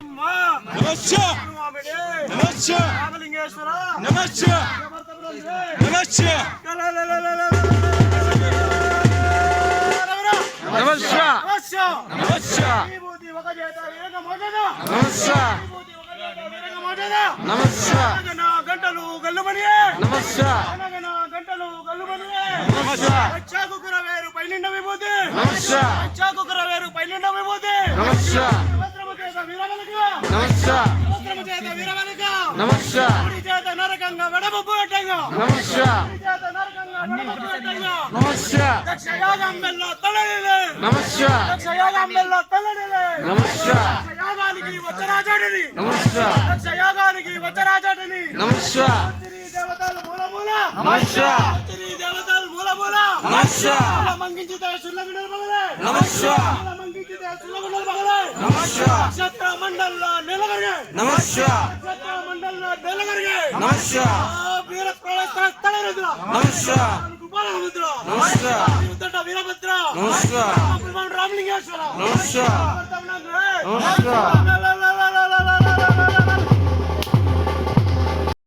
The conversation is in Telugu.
నమస్య నమస్య నమస్య నమస్య నమస్య నమస్య నమస్య గంటలు గల్లుమని నమస్య గంటలు గల్లుమని నమస్య చాకుకుర వేరు పైలిండ విభూతి నమస్య చాకుకుర వేరు పైలిండ విభూతి నమస్య నమస్య నమస్య నరకంగా వెడబొబ్బు పెట్టంగా నమస్య నమస్య దక్షయాగంబెల్లో తలడిలే నమస్య దక్షయాగంబెల్లో తలడిలే నమస్య యాగానికి వచ్చరాజాడిని నమస్య యాగానికి వచ్చరాజాడిని నమస్య దేవతలు మూల మూల నమస్య దేవతలు మూల మూల నమస్య మంగించితే సుల్లగుండల పగలే నమస్య మంగించితే సుల్లగుండల పగలే నమస్య క్షత్ర మండల్లో నిలగరిగే నమస్య క్షత్ర మండల్లో నిలగరిగే నమస్య వీర ప్రళయ తలరుద్ర నమస్య కుమారముద్ర నమస్య ఉద్దట వీరభద్ర నమస్య రామలింగేశ్వర నమస్య నమస్య